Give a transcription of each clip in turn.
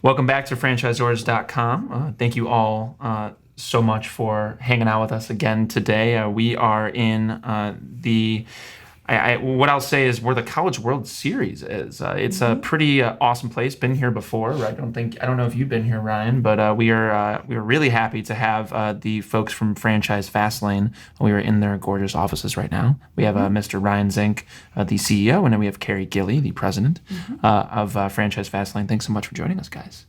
Welcome back to Franchisors.com. Thank you all so much for hanging out with us again today. We are in what I'll say is where the College World Series is. It's a pretty awesome place. Been here before. I don't know if you've been here, Ryan, but we are really happy to have the folks from Franchise FastLane. We are in their gorgeous offices right now. We have Mr. Ryan Zink, the CEO, and then we have Carey, Gille, the president of Franchise FastLane. Thanks so much for joining us, guys.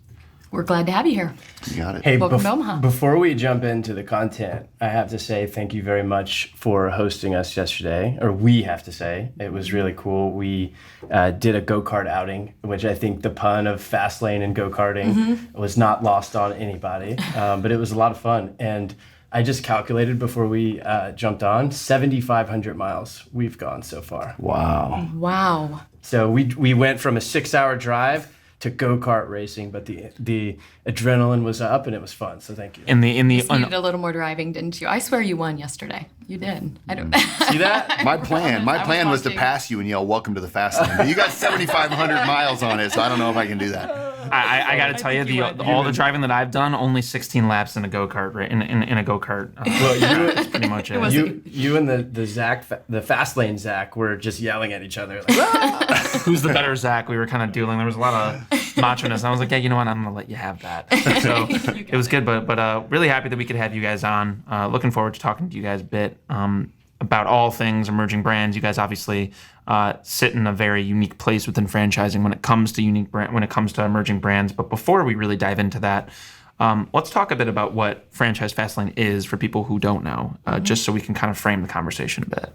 We're glad to have you here. You got it. Hey, Welcome to Omaha. Before we jump into the content, I have to say thank you very much for hosting us yesterday. Or we have to say. It was really cool. We did a go-kart outing, which I think the pun of fast lane and go-karting was not lost on anybody. But it was a lot of fun. And I just calculated before we jumped on, 7,500 miles we've gone so far. Wow. So we went from a 6-hour drive to go-kart racing, but the adrenaline was up and it was fun. So thank you. You did a little more driving, didn't you? I swear you won yesterday. You did. I don't see that. My plan was to pass you and yell "Welcome to the fast lane," but you got 7,500 miles on it, so I don't know if I can do that. I got to tell you, all the driving that I've done, only 16 laps in a go-kart. In a go-kart. That's pretty much it. You and the fast lane Zach were just yelling at each other. Like, who's the better Zach? We were kind of dueling. There was a lot of macho-ness. I was like, yeah, you know what? I'm going to let you have that. So it was good, but really happy that we could have you guys on. Looking forward to talking to you guys a bit about all things emerging brands. You guys obviously sit in a very unique place within franchising when it comes to emerging brands. But before we really dive into that, let's talk a bit about what Franchise FastLane is for people who don't know, just so we can kind of frame the conversation a bit.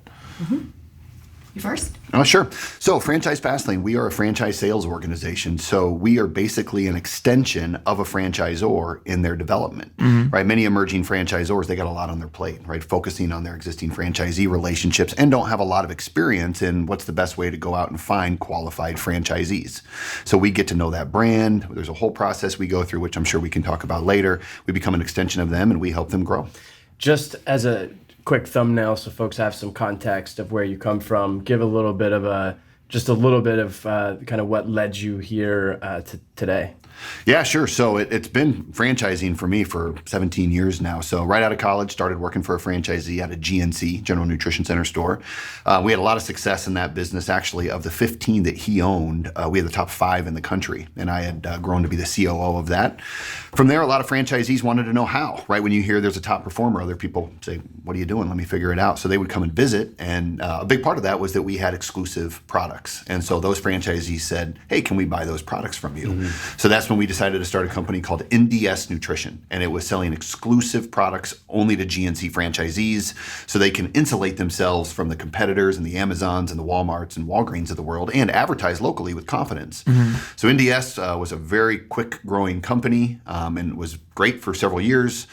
You first? Oh, sure. So Franchise FastLane, we are a franchise sales organization. So we are basically an extension of a franchisor in their development, right? Many emerging franchisors, they got a lot on their plate, right? Focusing on their existing franchisee relationships and don't have a lot of experience in what's the best way to go out and find qualified franchisees. So we get to know that brand. There's a whole process we go through, which I'm sure we can talk about later. We become an extension of them and we help them grow. Just as a quick thumbnail so folks have some context of where you come from, give a little bit of kind of what led you here to today. Yeah, sure. So it's been franchising for me for 17 years now. So right out of college, started working for a franchisee at a GNC, General Nutrition Center store. We had a lot of success in that business. Actually, of the 15 that he owned, we had the top 5 in the country. And I had grown to be the COO of that. From there, a lot of franchisees wanted to know how, right? When you hear there's a top performer, other people say, what are you doing? Let me figure it out. So they would come and visit. And a big part of that was that we had exclusive products. And so those franchisees said, hey, can we buy those products from you? So that's when we decided to start a company called NDS Nutrition, and it was selling exclusive products only to GNC franchisees so they can insulate themselves from the competitors and the Amazons and the Walmarts and Walgreens of the world and advertise locally with confidence. So NDS was a very quick growing company and was great for several years.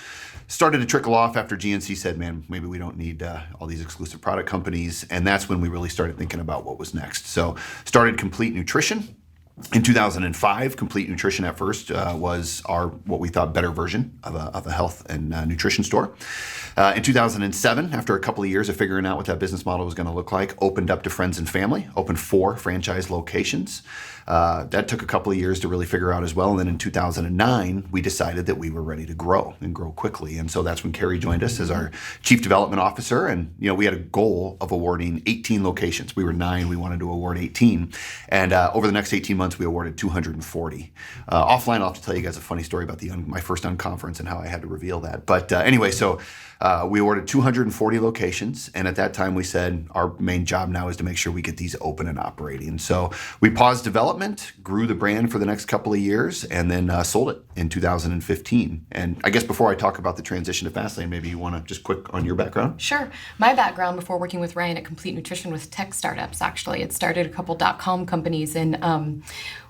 Started to trickle off after GNC said, man, maybe we don't need all these exclusive product companies. And that's when we really started thinking about what was next. So started Complete Nutrition. In 2005, Complete Nutrition at first was our, what we thought, better version of a health and nutrition store. In 2007, after a couple of years of figuring out what that business model was going to look like, opened up to friends and family, opened 4 franchise locations. That took a couple of years to really figure out as well. And then in 2009, we decided that we were ready to grow and grow quickly. And so that's when Carey joined us as our Chief Development Officer. And, we had a goal of awarding 18 locations. We were 9, we wanted to award 18. And over the next 18 months, we awarded 240. Offline, I'll have to tell you guys a funny story about my first unconference and how I had to reveal that. But anyway, so we awarded 240 locations. And at that time, we said our main job now is to make sure we get these open and operating. So we paused development, grew the brand for the next couple of years, and then sold it in 2015. And I guess before I talk about the transition to FastLane, maybe you want to just quick on your background? Sure. My background before working with Ryan at Complete Nutrition was tech startups, actually. It started a couple .com companies, and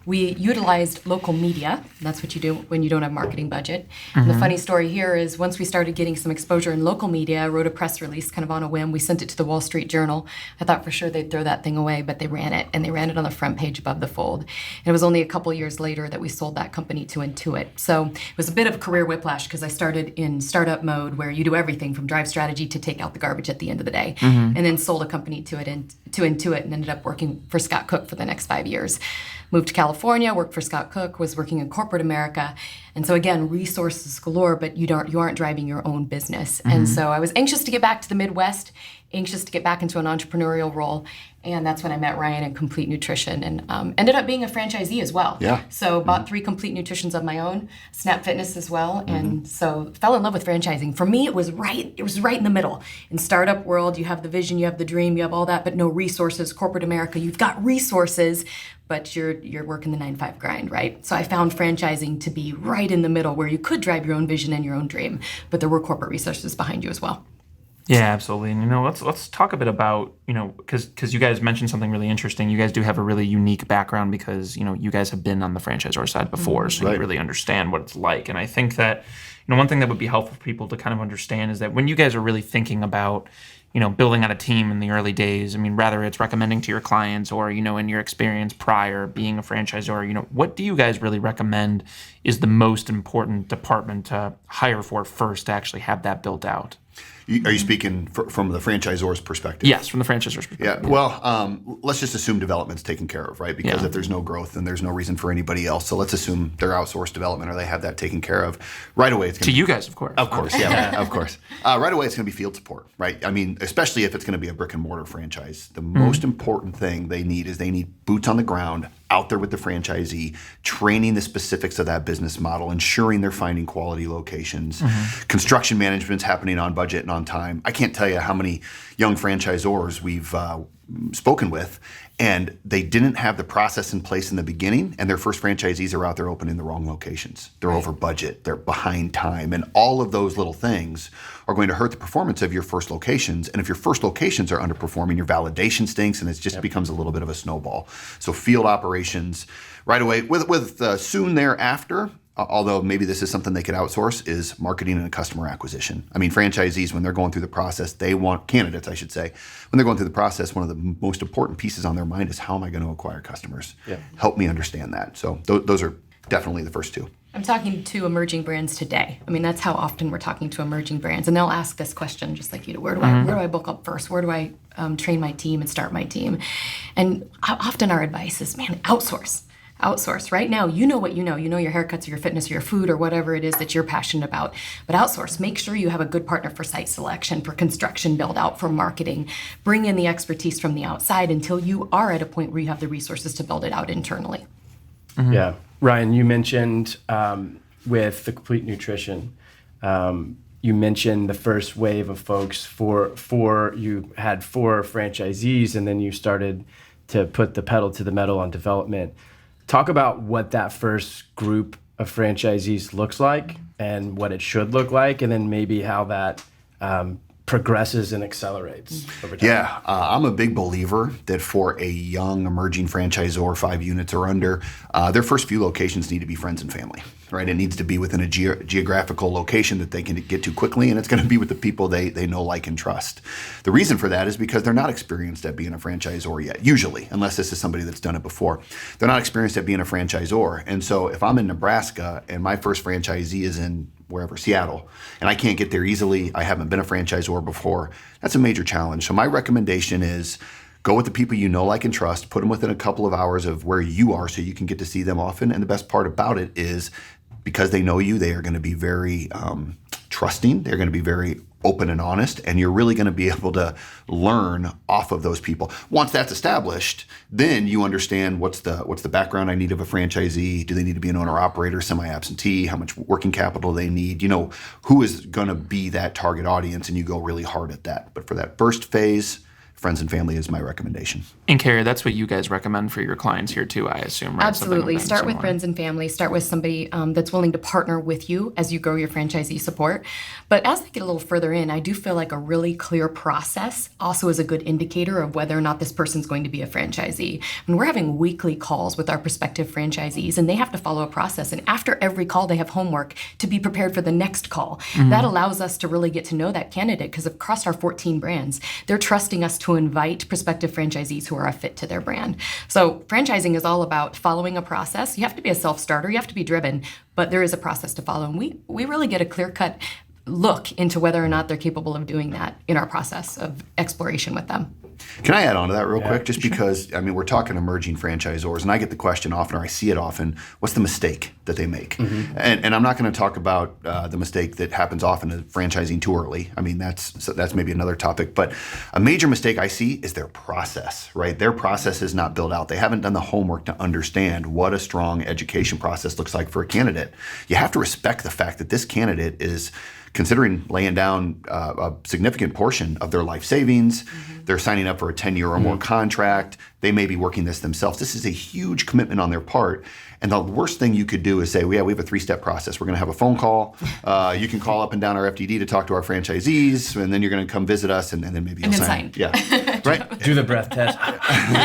we utilized local media. That's what you do when you don't have marketing budget. And the funny story here is once we started getting some exposure in local media, I wrote a press release kind of on a whim. We sent it to the Wall Street Journal. I thought for sure they'd throw that thing away, but they ran it, and they ran it on the front page above the fold. And it was only a couple years later that we sold that company to Intuit. So it was a bit of a career whiplash because I started in startup mode where you do everything from drive strategy to take out the garbage at the end of the day, and then sold a company to Intuit and ended up working for Scott Cook for the next 5 years. Moved to California California, worked for Scott Cook, was working in corporate America. And so again, resources galore, but you aren't driving your own business. And so I was anxious to get back to the Midwest, anxious to get back into an entrepreneurial role. And that's when I met Ryan in Complete Nutrition and ended up being a franchisee as well. Yeah. So bought 3 Complete Nutritions of my own, Snap Fitness as well. And so fell in love with franchising. For me, it was right in the middle. In startup world, you have the vision, you have the dream, you have all that, but no resources. Corporate America, you've got resources, but you're working the 9-to-5 grind, right? So I found franchising to be right in the middle where you could drive your own vision and your own dream, but there were corporate resources behind you as well. Yeah, absolutely. And let's talk a bit about, because you guys mentioned something really interesting. You guys do have a really unique background because, you guys have been on the franchisor side before, so you really understand what it's like. And I think that, one thing that would be helpful for people to kind of understand is that when you guys are really thinking about, building out a team in the early days, rather it's recommending to your clients or, in your experience prior being a franchisor, what do you guys really recommend is the most important department to hire for first to actually have that built out? Are you speaking from the franchisor's perspective? Yes, from the franchisor's perspective. Yeah. Well, let's just assume development's taken care of, right? Because if there's no growth, then there's no reason for anybody else. So let's assume they're outsourced development or they have that taken care of. Right away, it's going to you guys, of course. Of course, yeah, of course. Right away, it's going to be field support, right? Especially if it's going to be a brick and mortar franchise. The most important thing they need boots on the ground, out there with the franchisee, training the specifics of that business model, ensuring they're finding quality locations. Construction management's happening on budget and on time. I can't tell you how many young franchisors we've spoken with, and they didn't have the process in place in the beginning, and their first franchisees are out there opening the wrong locations. They're over budget, they're behind time, and all of those little things are going to hurt the performance of your first locations. And if your first locations are underperforming, your validation stinks, and it just becomes a little bit of a snowball. So field operations right away. With soon thereafter, although maybe this is something they could outsource, is marketing and customer acquisition. Franchisees, when they're going through the process, candidates, I should say, when they're going through the process, one of the most important pieces on their mind is how am I going to acquire customers? Help me understand that. So those are definitely the first 2. I'm talking to emerging brands today. That's how often we're talking to emerging brands, and they'll ask this question just like you do. Where do I book up first? Where do I train my team and start my team? And often our advice is, outsource. Right now, you know what you know. You know your haircuts or your fitness or your food or whatever it is that you're passionate about. But outsource. Make sure you have a good partner for site selection, for construction build out, for marketing. Bring in the expertise from the outside until you are at a point where you have the resources to build it out internally. Yeah. Ryan, you mentioned with the Complete Nutrition, you mentioned the first wave of folks you had 4 franchisees, and then you started to put the pedal to the metal on development. Talk about what that first group of franchisees looks like and what it should look like, and then maybe how that progresses and accelerates over time. Yeah, I'm a big believer that for a young emerging franchisor, 5 units or under, their first few locations need to be friends and family, right? It needs to be within a geographical location that they can get to quickly, and it's going to be with the people they know, like, and trust. The reason for that is because they're not experienced at being a franchisor yet, usually, unless this is somebody that's done it before. They're not experienced at being a franchisor. And so if I'm in Nebraska and my first franchisee is in wherever, Seattle, and I can't get there easily, I haven't been a franchisor before, that's a major challenge. So my recommendation is go with the people you know, like, and trust, put them within a couple of hours of where you are so you can get to see them often. And the best part about it is because they know you, they are going to be very trusting. They're going to be very open and honest, and you're really going to be able to learn off of those people. Once that's established, then you understand what's the background I need of a franchisee. Do they need to be an owner-operator, semi-absentee? How much working capital they need? Who is going to be that target audience, and you go really hard at that. But for that first phase, friends and family is my recommendation. And Carey, that's what you guys recommend for your clients here too, I assume, right? Absolutely. Start with friends and family. Start with somebody that's willing to partner with you as you grow your franchisee support. But as they get a little further in, I do feel like a really clear process also is a good indicator of whether or not this person's going to be a franchisee. And we're having weekly calls with our prospective franchisees, and they have to follow a process. And after every call, they have homework to be prepared for the next call. That allows us to really get to know that candidate, because across our 14 brands, they're trusting us to invite prospective franchisees who are a fit to their brand. So franchising is all about following a process. You have to be a self-starter, you have to be driven, but there is a process to follow. And we really get a clear-cut look into whether or not they're capable of doing that in our process of exploration with them. Can I add on to that real quick? Just because, I mean, we're talking emerging franchisors, and I get the question often, or I see it often, what's the mistake that they make? Mm-hmm. And I'm not going to talk about the mistake that happens often in franchising too early. I mean, that's maybe another topic. But a major mistake I see is their process, right? Their process is not built out. They haven't done the homework to understand what a strong education process looks like for a candidate. You have to respect the fact that this candidate is considering laying down a significant portion of their life savings. They're signing up for a 10-year or more contract. They may be working this themselves. This is a huge commitment on their part. And the worst thing you could do is say, well, yeah, we have a 3-step process. We're going to have a phone call. You can call up and down our FDD to talk to our franchisees, and then you're going to come visit us, and then maybe you'll sign. Yeah, right? Do the breath test.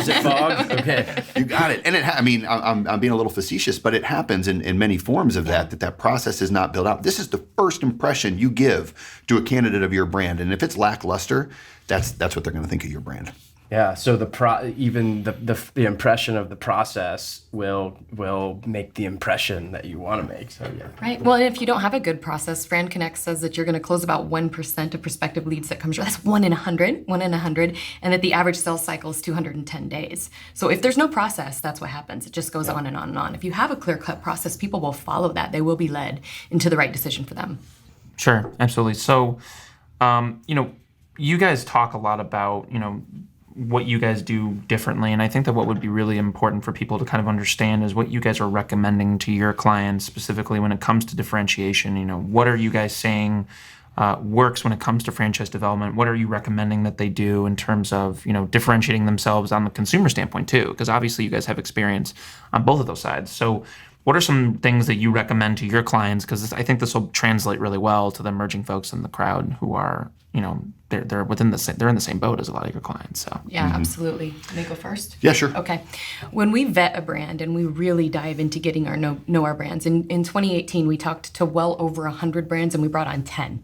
Is it fog? Okay. You got it. And I'm being a little facetious, but it happens in many forms of that process is not built out. This is the first impression you give to a candidate of your brand. And if it's lackluster, that's what they're going to think of your brand. Yeah, so even the impression of the process will make the impression that you want to make. So yeah. Right. Well, and if you don't have a good process, Fran Connect says that you're going to close about 1% of prospective leads that comes. That's 1 in 100, and that the average sales cycle is 210 days. So if there's no process, that's what happens. It just goes on and on and on. If you have a clear-cut process, people will follow that. They will be led into the right decision for them. Sure, absolutely. So, you guys talk a lot about, what you guys do differently. And I think that what would be really important for people to kind of understand is what you guys are recommending to your clients, specifically when it comes to differentiation. What are you guys saying works when it comes to franchise development? What are you recommending that they do in terms of, differentiating themselves on the consumer standpoint too? Because obviously you guys have experience on both of those sides. So what are some things that you recommend to your clients? Because I think this will translate really well to the emerging folks in the crowd who are, they're in the same boat as a lot of your clients. So yeah, absolutely. Can I go first? Yeah, sure. Okay. When we vet a brand and we really dive into getting our know our brands, in 2018 we talked to well over 100 brands and we brought on 10.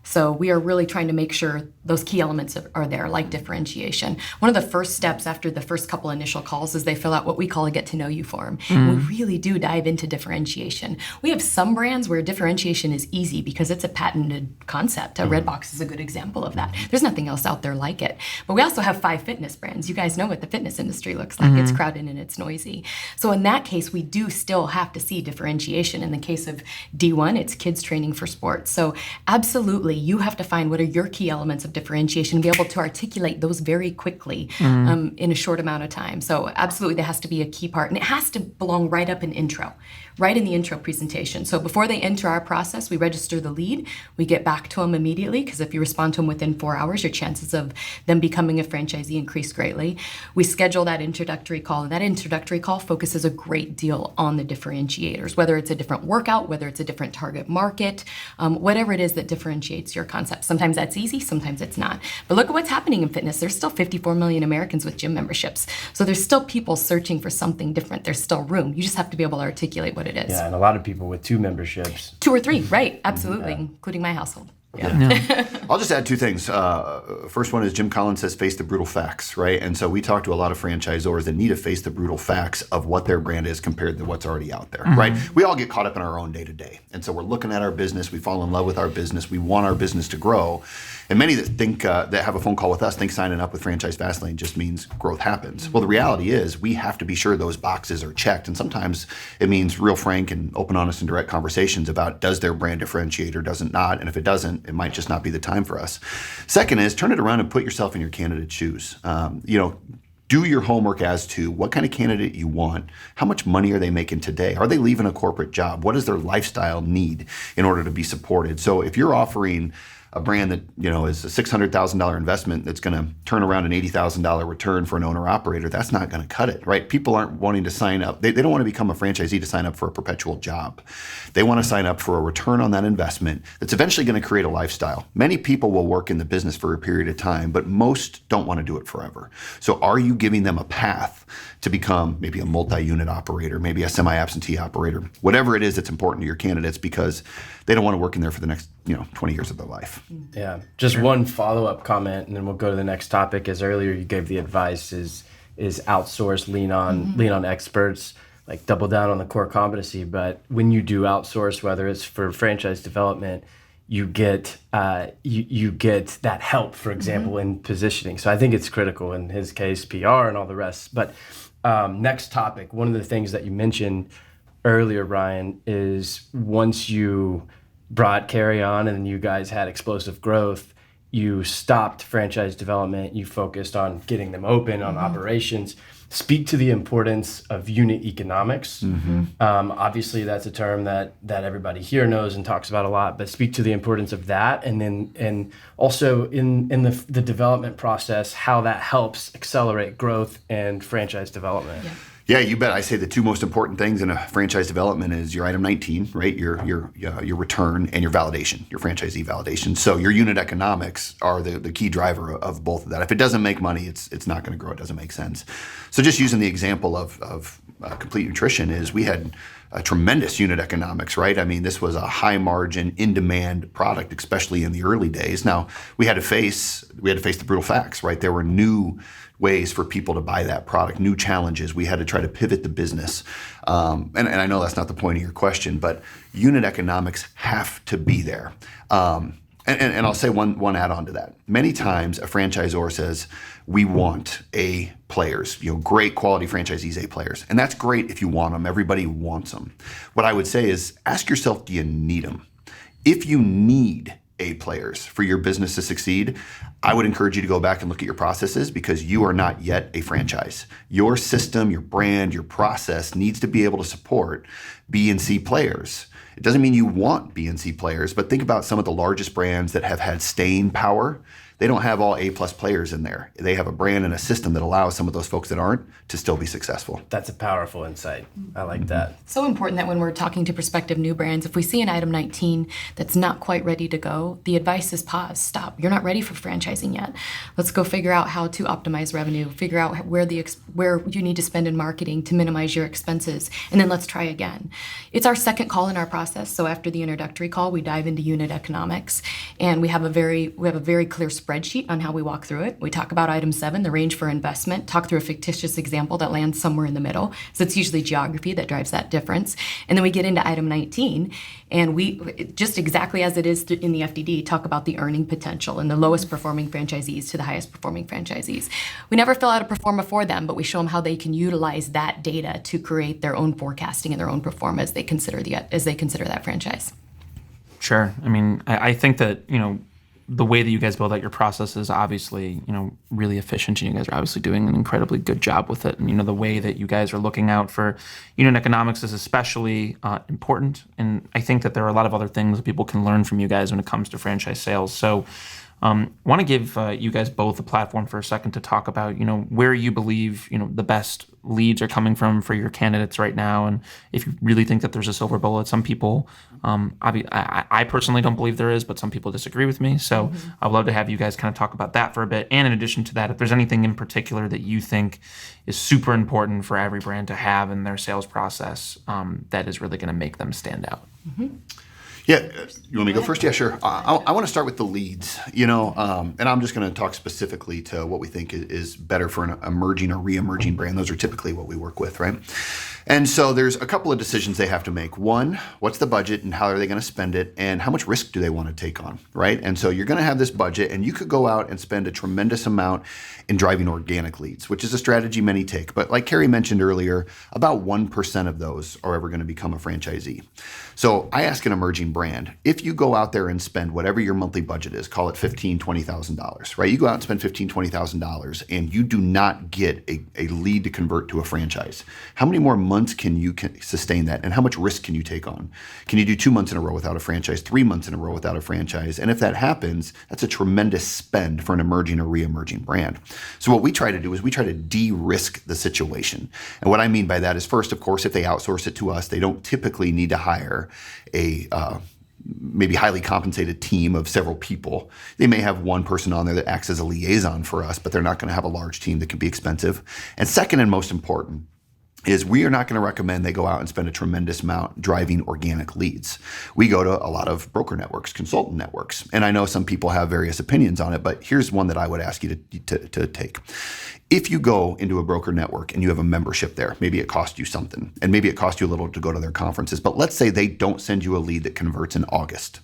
So we are really trying to make sure those key elements are there, like differentiation. One of the first steps after the first couple initial calls is they fill out what we call a get-to-know-you form. And we really do dive into differentiation. We have some brands where differentiation is easy because it's a patented concept. Redbox is a good example of that. There's nothing else out there like it. But we also have 5 fitness brands. You guys know what the fitness industry looks like. It's crowded and it's noisy. So in that case, we do still have to see differentiation. In the case of D1, it's kids training for sports. So absolutely, you have to find what are your key elements of differentiation and be able to articulate those very quickly in a short amount of time. So absolutely, there has to be a key part, and it has to belong right up in intro, right in the intro presentation. So before they enter our process, we register the lead. We get back to them immediately, because if you respond to them within 4 hours, your chances of them becoming a franchisee increase greatly. We schedule that introductory call, and that introductory call focuses a great deal on the differentiators, whether it's a different workout, whether it's a different target market, whatever it is that differentiates your concept. Sometimes that's easy, sometimes it's not. But look at what's happening in fitness. There's still 54 million Americans with gym memberships. So there's still people searching for something different. There's still room. You just have to be able to articulate what it is. Yeah, and a lot of people with 2 memberships. 2 or 3, right? Absolutely, including my household. I'll just add 2 things. First one is Jim Collins says face the brutal facts, right? And so we talk to a lot of franchisors that need to face the brutal facts of what their brand is compared to what's already out there, right? We all get caught up in our own day-to-day. And so we're looking at our business. We fall in love with our business. We want our business to grow. And many that think that have a phone call with us think signing up with Franchise FastLane just means growth happens. Well, the reality is we have to be sure those boxes are checked. And sometimes it means real frank and open, honest, and direct conversations about does their brand differentiate or does it not? And if it doesn't, it might just not be the time for us. Second is turn it around and put yourself in your candidate's shoes. Do your homework as to what kind of candidate you want. How much money are they making today? Are they leaving a corporate job? What does their lifestyle need in order to be supported? So if you're offering a brand that is a $600,000 investment that's going to turn around an $80,000 return for an owner-operator, that's not going to cut it, right? People aren't wanting to sign up. They don't want to become a franchisee to sign up for a perpetual job. They want to sign up for a return on that investment that's eventually going to create a lifestyle. Many people will work in the business for a period of time, but most don't want to do it forever. So are you giving them a path to become maybe a multi-unit operator, maybe a semi-absentee operator, whatever it is that's important to your candidates, because they don't want to work in there for the next 20 years of their life. Yeah. Just one follow-up comment, and then we'll go to the next topic. As earlier you gave the advice is outsource, lean on experts, like double down on the core competency. But when you do outsource, whether it's for franchise development, you get you get that help, for example, in positioning. So I think it's critical in his case, PR and all the rest. But next topic, one of the things that you mentioned earlier, Ryan, is once you brought Carey on and you guys had explosive growth, you stopped franchise development, you focused on getting them open, on operations. Speak to the importance of unit economics. Obviously, that's a term that everybody here knows and talks about a lot, but speak to the importance of that, and also in the development process, how that helps accelerate growth and franchise development. Yeah, you bet. I say the two most important things in a franchise development is your item 19, right? Your return and your validation, your franchisee validation. So your unit economics are the key driver of both of that. If it doesn't make money, it's not going to grow. It doesn't make sense. So just using the example of Complete Nutrition is we had a tremendous unit economics, right? I mean, this was a high margin, in demand product, especially in the early days. Now we had to face the brutal facts, right? There were new ways for people to buy that product, new challenges. We had to try to pivot the business. And I know that's not the point of your question, but unit economics have to be there. And I'll say one add-on to that. Many times a franchisor says, we want A players, great quality franchisees, A players. And that's great if you want them. Everybody wants them. What I would say is ask yourself, do you need them? If you need A players for your business to succeed, I would encourage you to go back and look at your processes, because you are not yet a franchise. Your system, your brand, your process needs to be able to support B and C players. It doesn't mean you want B and C players, but think about some of the largest brands that have had staying power. They don't have all A+ players in there. They have a brand and a system that allows some of those folks that aren't to still be successful. That's a powerful insight. I like that. So important that when we're talking to prospective new brands, if we see an item 19 that's not quite ready to go, the advice is pause, stop. You're not ready for franchising yet. Let's go figure out how to optimize revenue, figure out where you need to spend in marketing to minimize your expenses, and then let's try again. It's our second call in our process. So after the introductory call, we dive into unit economics, and we have a very clear spreadsheet on how we walk through it. We talk about item 7, the range for investment, talk through a fictitious example that lands somewhere in the middle. So it's usually geography that drives that difference. And then we get into item 19, and we, just exactly as it is in the FDD, talk about the earning potential and the lowest performing franchisees to the highest performing franchisees. We never fill out a pro forma for them, but we show them how they can utilize that data to create their own forecasting and their own pro forma as they consider that franchise. Sure. I mean, I think that, the way that you guys build out your process is obviously, really efficient, and you guys are obviously doing an incredibly good job with it. And, the way that you guys are looking out for unit economics is especially important. And I think that there are a lot of other things that people can learn from you guys when it comes to franchise sales. So want to give you guys both a platform for a second to talk about, where you believe, the best leads are coming from for your candidates right now. And if you really think that there's a silver bullet, some people, I personally don't believe there is, but some people disagree with me. So I'd love to have you guys kind of talk about that for a bit. And in addition to that, if there's anything in particular that you think is super important for every brand to have in their sales process, that is really going to make them stand out. Yeah, you want me to go first? Yeah, sure. I want to start with the leads, and I'm just going to talk specifically to what we think is better for an emerging or re-emerging brand. Those are typically what we work with, right? And so there's a couple of decisions they have to make. One, what's the budget and how are they going to spend it, and how much risk do they want to take on, right? And so you're going to have this budget, and you could go out and spend a tremendous amount in driving organic leads, which is a strategy many take. But like Carey mentioned earlier, about 1% of those are ever going to become a franchisee. So I ask an emerging brand, if you go out there and spend whatever your monthly budget is, call it $15,000, $20,000, right? You go out and spend $15,000, $20,000 and you do not get a lead to convert to a franchise. How many more months can you sustain that? And how much risk can you take on? Can you do 2 months in a row without a franchise, 3 months in a row without a franchise? And if that happens, that's a tremendous spend for an emerging or re-emerging brand. So what we try to do is we try to de-risk the situation. And what I mean by that is, first, of course, if they outsource it to us, they don't typically need to hire a maybe highly compensated team of several people. They may have one person on there that acts as a liaison for us, but they're not going to have a large team that can be expensive. And second, and most important, is we are not going to recommend they go out and spend a tremendous amount driving organic leads. We go to a lot of broker networks, consultant networks, and I know some people have various opinions on it, but here's one that I would ask you to take. If you go into a broker network and you have a membership there, maybe it cost you something, and maybe it cost you a little to go to their conferences, but let's say they don't send you a lead that converts in August.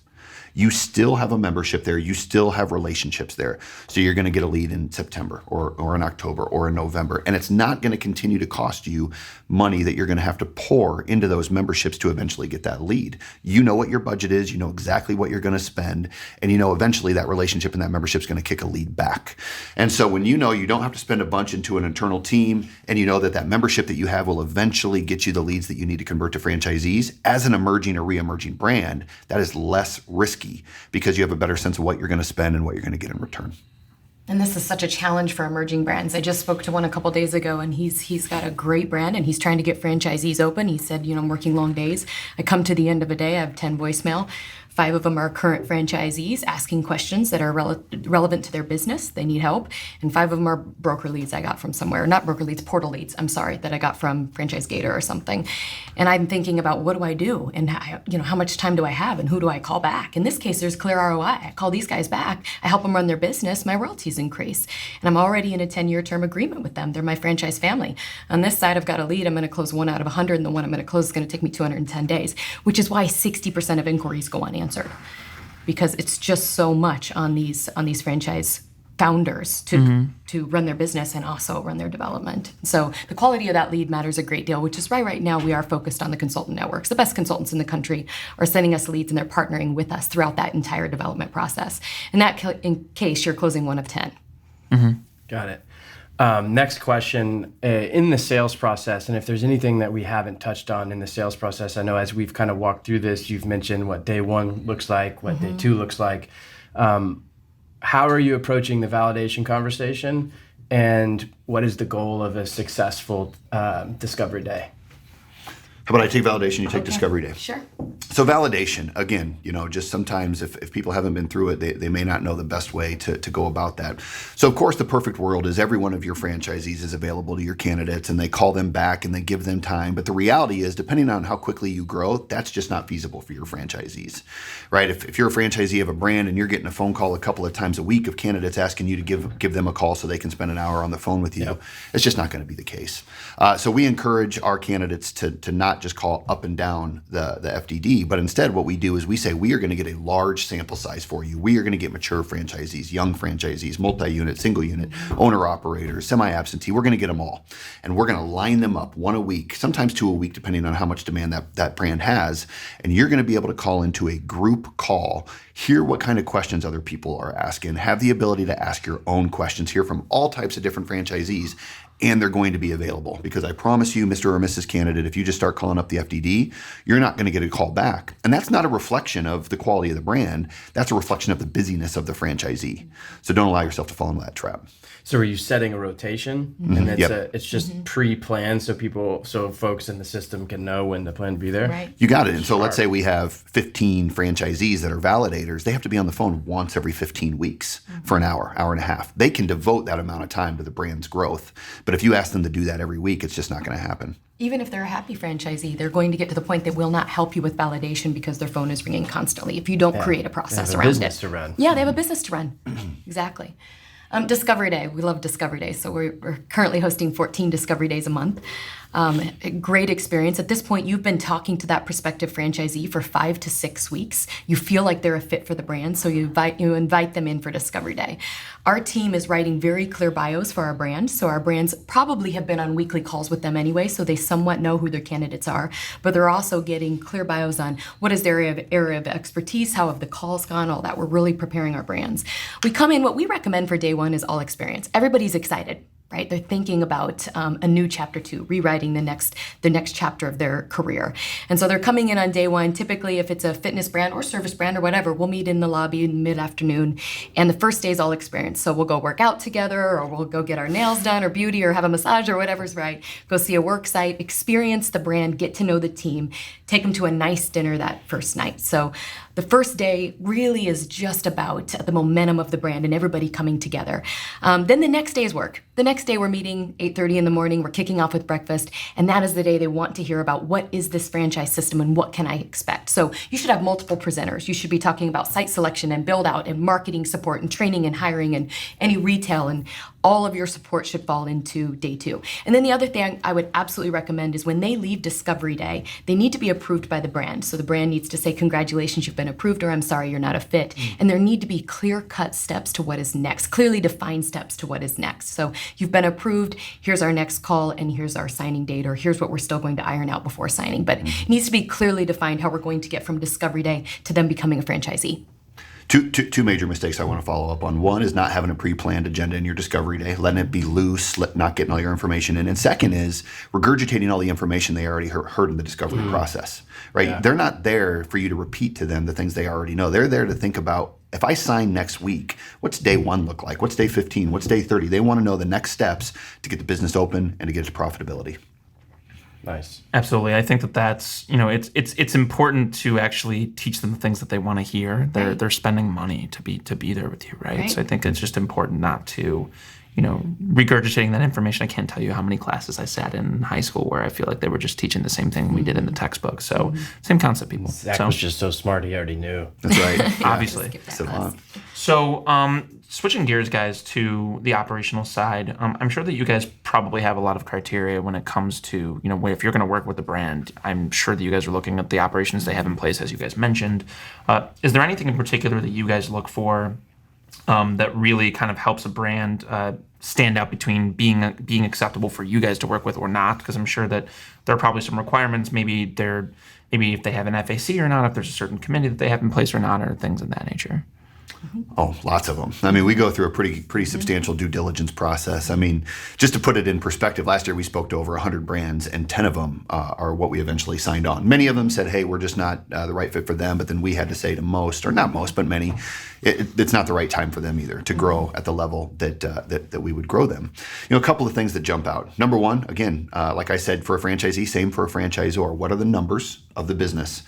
you still have a membership there. You still have relationships there. So you're going to get a lead in September or in October or in November. And it's not going to continue to cost you money that you're going to have to pour into those memberships to eventually get that lead. You know what your budget is. You know exactly what you're going to spend. And you know eventually that relationship and that membership is going to kick a lead back. And so when you know you don't have to spend a bunch into an internal team, and you know that that membership that you have will eventually get you the leads that you need to convert to franchisees, as an emerging or re-emerging brand, that is less risky because you have a better sense of what you're going to spend and what you're going to get in return. And this is such a challenge for emerging brands. I just spoke to one a couple days ago, and he's got a great brand, and he's trying to get franchisees open. He said, I'm working long days. I come to the end of a day, I have 10 voicemail. 5 of them are current franchisees asking questions that are relevant to their business. They need help. And 5 of them are broker leads I got from somewhere. Not broker leads, portal leads, that I got from Franchise Gator or something. And I'm thinking about, what do I do? And how much time do I have? And who do I call back? In this case, there's clear ROI. I call these guys back. I help them run their business. My royalties increase. And I'm already in a 10-year term agreement with them. They're my franchise family. On this side, I've got a lead. I'm going to close 1 out of 100. And the one I'm going to close is going to take me 210 days, which is why 60% of inquiries go unanswered. Because it's just so much on these franchise founders to run their business and also run their development. So the quality of that lead matters a great deal, which is why right now we are focused on the consultant networks. The best consultants in the country are sending us leads, and they're partnering with us throughout that entire development process. In that case, you're closing 1 of 10. Got it. Next question, in the sales process, and if there's anything that we haven't touched on in the sales process, I know as we've kind of walked through this, you've mentioned what day 1 looks like, what day 2 looks like. How are you approaching the validation conversation, and what is the goal of a successful discovery day? How about I take validation, you take discovery day? Sure. So validation, again, just sometimes if people haven't been through it, they may not know the best way to go about that. So of course, the perfect world is every one of your franchisees is available to your candidates, and they call them back and they give them time. But the reality is, depending on how quickly you grow, that's just not feasible for your franchisees, right? If you're a franchisee of a brand and you're getting a phone call a couple of times a week of candidates asking you to give them a call so they can spend an hour on the phone with you, it's just not going to be the case. So we encourage our candidates to not just call up and down the FDD, but instead what we do is we say we are going to get a large sample size for you. We are going to get mature franchisees, young franchisees, multi-unit, single unit, owner-operators, semi-absentee. We're going to get them all. And we're going to line them up 1 a week, sometimes 2 a week, depending on how much demand that brand has. And you're going to be able to call into a group call, hear what kind of questions other people are asking, have the ability to ask your own questions, hear from all types of different franchisees, and they're going to be available. Because I promise you, Mr. or Mrs. Candidate, if you just start calling up the FDD, you're not going to get a call back. And that's not a reflection of the quality of the brand. That's a reflection of the busyness of the franchisee. So don't allow yourself to fall into that trap. So are you setting a rotation? And it's just pre-planned so folks in the system can know when to plan to be there? Right. You got it. And so let's say we have 15 franchisees that are validators. They have to be on the phone once every 15 weeks for an hour and a half. They can devote that amount of time to the brand's growth. But if you ask them to do that every week, it's just not going to happen. Even if they're a happy franchisee, they're going to get to the point that will not help you with validation because their phone is ringing constantly if you don't create a process around it. They have a business to run. Yeah, they have a business to run. Exactly. Discovery Day. We love Discovery Day. So we're currently hosting 14 Discovery Days a month. A great experience. At this point, you've been talking to that prospective franchisee for 5 to 6 weeks. You feel like they're a fit for the brand, so you invite them in for Discovery Day. Our team is writing very clear bios for our brand, so our brands probably have been on weekly calls with them anyway, so they somewhat know who their candidates are, but they're also getting clear bios on what is their area of expertise, how have the calls gone, all that. We're really preparing our brands. We come in, what we recommend for day 1 is all experience. Everybody's excited. Right? They're thinking about a new chapter 2, rewriting the next chapter of their career. And so they're coming in on day 1. Typically, if it's a fitness brand or service brand or whatever, we'll meet in the lobby in mid-afternoon. And the first day is all experience. So we'll go work out together, or we'll go get our nails done or beauty or have a massage or whatever's right. Go see a work site, experience the brand, get to know the team, take them to a nice dinner that first night. So the first day really is just about the momentum of the brand and everybody coming together. Then the next day is work. The next day we're meeting 8:30 in the morning. We're kicking off with breakfast. And that is the day they want to hear about what is this franchise system and what can I expect. So you should have multiple presenters. You should be talking about site selection and build out and marketing support and training and hiring and any retail and all of your support should fall into day 2. And then the other thing I would absolutely recommend is when they leave Discovery Day, they need to be approved by the brand. So the brand needs to say, congratulations, you've been approved, or I'm sorry, you're not a fit. And there need to be clear-cut steps to what is next, clearly defined steps to what is next. So you've been approved, here's our next call, and here's our signing date, or here's what we're still going to iron out before signing. But it needs to be clearly defined how we're going to get from Discovery Day to them becoming a franchisee. Two major mistakes I want to follow up on. One is not having a pre-planned agenda in your Discovery Day, letting it be loose, not getting all your information in. And second is regurgitating all the information they already heard in the discovery process, right? Yeah. They're not there for you to repeat to them the things they already know. They're there to think about, if I sign next week, what's day 1 look like? What's day 15? What's day 30? They want to know the next steps to get the business open and to get it to profitability. Nice. Absolutely. I think that's, it's important to actually teach them the things that they want to hear. They're spending money to be there with you, right? So I think it's just important not to, regurgitating that information. I can't tell you how many classes I sat in high school where I feel like they were just teaching the same thing we did in the textbook. So same concept, people. Zach was just so smart, he already knew. That's right. Obviously. So switching gears, guys, to the operational side, I'm sure that you guys probably have a lot of criteria when it comes to, if you're going to work with a brand. I'm sure that you guys are looking at the operations they have in place, as you guys mentioned. Is there anything in particular that you guys look for that really kind of helps a brand stand out between being acceptable for you guys to work with or not? Because I'm sure that there are probably some requirements. Maybe if they have an FAC or not, if there's a certain committee that they have in place or not, or things of that nature. Oh, lots of them. I mean, we go through a pretty substantial due diligence process. I mean, just to put it in perspective, last year we spoke to over 100 brands, and 10 of them are what we eventually signed on. Many of them said, hey, we're just not the right fit for them, but then we had to say to most, or not most, but many, it's not the right time for them either to grow at the level that we would grow them. A couple of things that jump out. Number one, again, like I said, for a franchisee, same for a franchisor. What are the numbers of the business?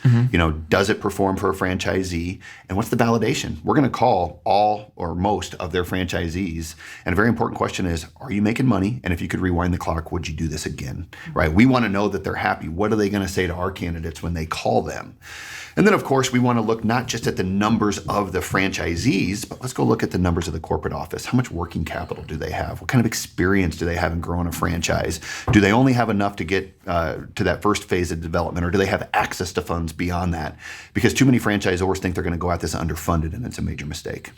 Does it perform for a franchisee? And what's the validation? We're going to call all or most of their franchisees. And a very important question is, are you making money? And if you could rewind the clock, would you do this again? Right? We want to know that they're happy. What are they going to say to our candidates when they call them? And then, of course, we want to look not just at the numbers of the franchisees, but let's go look at the numbers of the corporate office. How much working capital do they have? What kind of experience do they have in growing a franchise? Do they only have enough to get to that first phase of development, or do they have access to funds beyond that? Because too many franchisors think they're going to go at this underfunded, and it's a major mistake.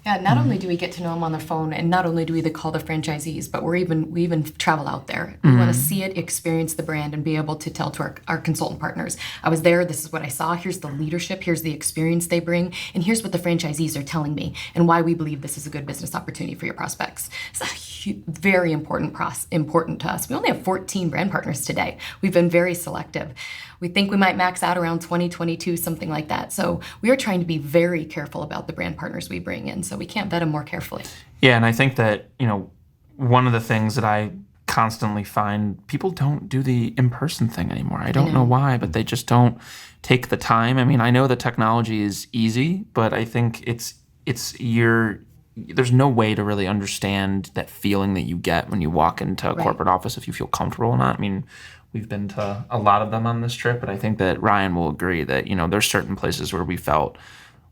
Yeah, not only do we get to know them on the phone, and not only do we call the franchisees, but we even travel out there. We want to see it, experience the brand, and be able to tell to our consultant partners, I was there, this is what I saw, here's the leadership, here's the experience they bring, and here's what the franchisees are telling me, and why we believe this is a good business opportunity for your prospects. It's very important to us. We only have 14 brand partners today. We've been very selective. We think we might max out around 2022, something like that. So we are trying to be very careful about the brand partners we bring in, so we can't vet them more carefully. Yeah, and I think that, one of the things that I constantly find, people don't do the in-person thing anymore. I don't know why, but they just don't take the time. I mean, I know the technology is easy, but I think there's no way to really understand that feeling that you get when you walk into a corporate office, if you feel comfortable or not. I mean, we've been to a lot of them on this trip, but I think that Ryan will agree that, there's certain places where we felt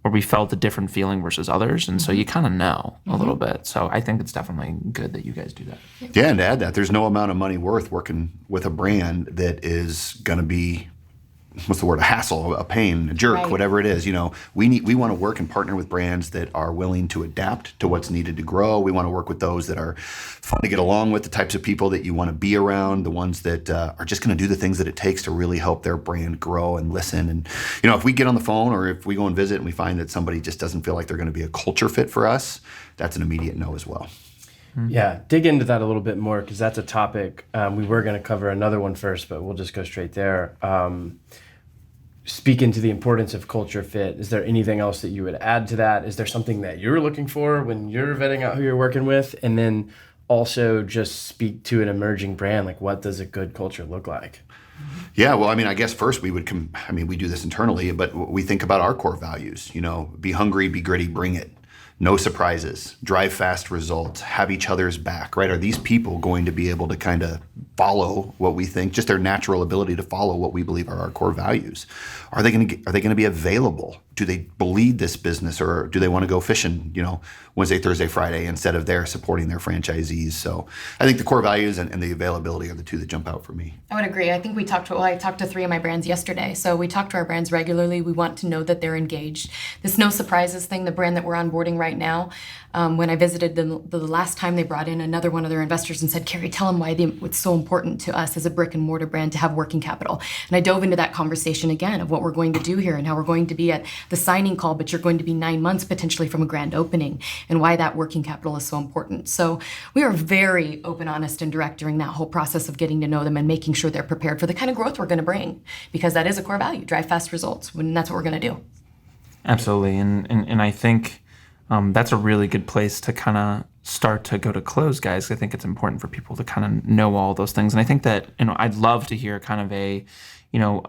a different feeling versus others. And so you kind of know a little bit. So I think it's definitely good that you guys do that. Yeah, and to add that, there's no amount of money worth working with a brand that is going to be, what's the word, a hassle, a pain, a jerk, whatever it is. We want to work and partner with brands that are willing to adapt to what's needed to grow. We want to work with those that are fun to get along with, the types of people that you want to be around, the ones that are just going to do the things that it takes to really help their brand grow and listen. And, if we get on the phone or if we go and visit and we find that somebody just doesn't feel like they're going to be a culture fit for us, that's an immediate no as well. Yeah, dig into that a little bit more, because that's a topic. We were going to cover another one first, but we'll just go straight there. Speak into the importance of culture fit. Is there anything else that you would add to that? Is there something that you're looking for when you're vetting out who you're working with? And then also just speak to an emerging brand, like what does a good culture look like? Yeah, well, I guess first we would we do this internally, but we think about our core values, be hungry, be gritty, bring it. no surprises, drive fast results, have each other's back, right? Are these people going to be able to kind of follow what we think, just their natural ability to follow what we believe are our core values? Are they going to be available? Do they bleed this business, or do they want to go fishing, Wednesday, Thursday, Friday, instead of there supporting their franchisees? So I think the core values and the availability are the two that jump out for me. I would agree. I think I talked to 3 of my brands yesterday. So we talk to our brands regularly. We want to know that they're engaged. This no surprises thing, the brand that we're onboarding right now, when I visited them the last time, they brought in another one of their investors and said, Carey, tell them why it's so important to us as a brick and mortar brand to have working capital. And I dove into that conversation again of what we're going to do here and how we're going to be at the signing call, but you're going to be 9 months potentially from a grand opening, and why that working capital is so important. So we are very open, honest, and direct during that whole process of getting to know them and making sure they're prepared for the kind of growth we're going to bring, because that is a core value, drive fast results, and that's what we're going to do. Absolutely. And I think that's a really good place to kind of start to go to close, guys. I think it's important for people to kind of know all those things. And I think that, I'd love to hear kind of a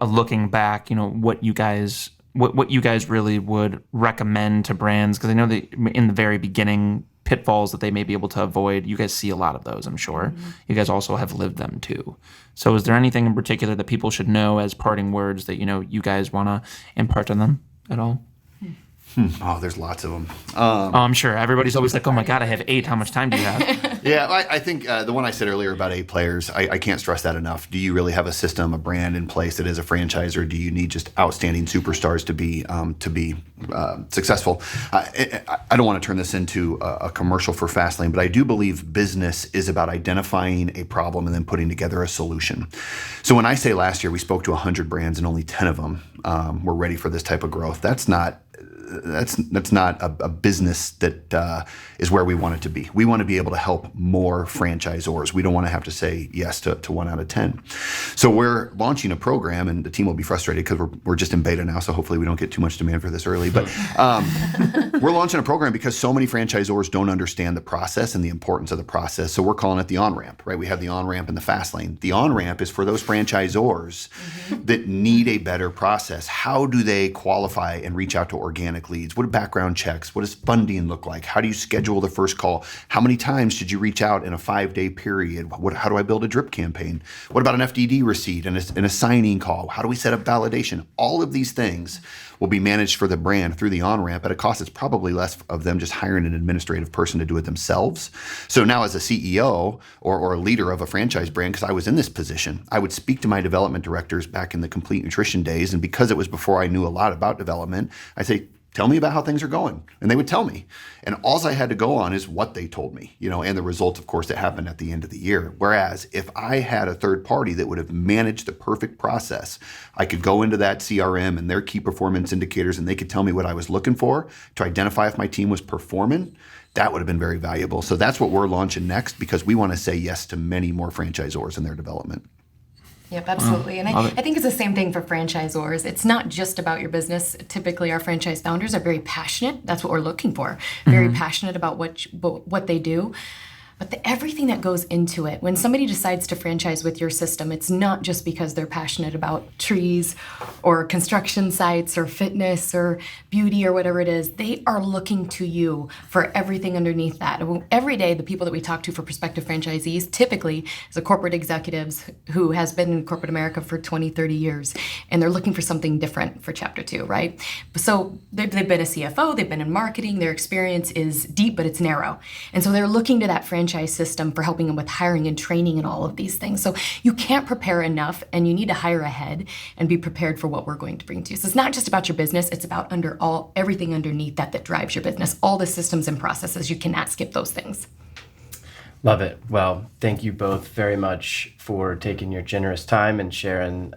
looking back, what you guys really would recommend to brands, because I know that in the very beginning, pitfalls that they may be able to avoid, you guys see a lot of those, I'm sure. Mm-hmm. You guys also have lived them too. So is there anything in particular that people should know as parting words that, you guys want to impart on them at all? Oh, there's lots of them. I'm sure. Everybody's always like, oh my God, I have 8. How much time do you have? Yeah, I think the one I said earlier about A players, I can't stress that enough. Do you really have a system, a brand in place that is a franchise, or do you need just outstanding superstars to be successful? I don't want to turn this into a commercial for FastLane, but I do believe business is about identifying a problem and then putting together a solution. So when I say last year we spoke to 100 brands and only 10 of them were ready for this type of growth, that's not a business that is where we want it to be. We want to be able to help more franchisors. We don't want to have to say yes to 1 out of 10. So we're launching a program, and the team will be frustrated because we're just in beta now, so hopefully we don't get too much demand for this early. But we're launching a program because so many franchisors don't understand the process and the importance of the process. So we're calling it the on-ramp, right? We have the on-ramp and the fast lane. The on-ramp is for those franchisors that need a better process. How do they qualify and reach out to organic leads? What are background checks? What does funding look like? How do you schedule the first call? How many times should you reach out in a 5-day period? How do I build a drip campaign? What about an FDD receipt and a signing call? How do we set up validation? All of these things will be managed for the brand through the on-ramp at a cost that's probably less of them just hiring an administrative person to do it themselves. So now as a CEO or a leader of a franchise brand, because I was in this position, I would speak to my development directors back in the Complete Nutrition days. And because it was before I knew a lot about development, I'd say, tell me about how things are going. And they would tell me. And all I had to go on is what they told me, and the results, of course, that happened at the end of the year. Whereas if I had a third party that would have managed the perfect process, I could go into that CRM and their key performance indicators, and they could tell me what I was looking for to identify if my team was performing. That would have been very valuable. So that's what we're launching next, because we want to say yes to many more franchisors in their development. Yep, absolutely. And I think it's the same thing for franchisors. It's not just about your business. Typically, our franchise founders are very passionate. That's what we're looking for. Very passionate about what they do. But everything that goes into it, when somebody decides to franchise with your system, it's not just because they're passionate about trees or construction sites or fitness or beauty or whatever it is. They are looking to you for everything underneath that. Every day, the people that we talk to for prospective franchisees, typically is a corporate executives who has been in corporate America for 20, 30 years, and they're looking for something different for Chapter 2, right? So they've been a CFO, they've been in marketing, their experience is deep, but it's narrow. And so they're looking to that franchise system for helping them with hiring and training and all of these things. So you can't prepare enough, and you need to hire ahead and be prepared for what we're going to bring to you. So it's not just about your business, it's about everything underneath that drives your business, all the systems and processes. You cannot skip those things. Love it. Well, thank you both very much for taking your generous time and sharing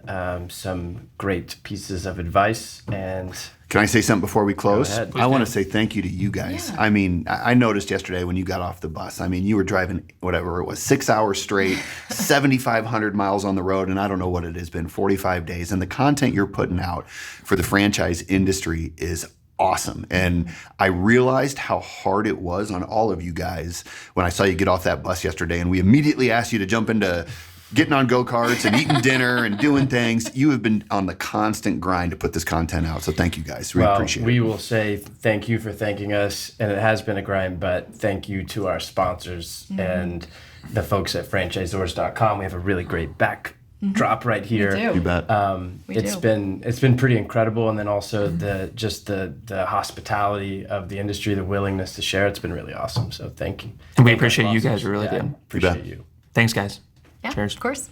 some great pieces of advice. And can I say something before we close? Go ahead. I want to say thank you to you guys. Yeah. I mean, I noticed yesterday when you got off the bus, you were driving whatever it was, 6 hours straight, 7,500 miles on the road, and I don't know what it has been, 45 days. And the content you're putting out for the franchise industry is awesome. And I realized how hard it was on all of you guys when I saw you get off that bus yesterday, and we immediately asked you to jump into getting on go-karts and eating dinner and doing things. You have been on the constant grind to put this content out. So thank you guys. We appreciate it. We will say thank you for thanking us. And it has been a grind, but thank you to our sponsors and the folks at Franchisors.com. We have a really great backdrop right here. We do. You bet. It's been pretty incredible, and then also the hospitality of the industry, the willingness to share. It's been really awesome. So thank you. And we appreciate you guys. We really do. Appreciate you. Thanks, guys. Yeah, Cheers. of course.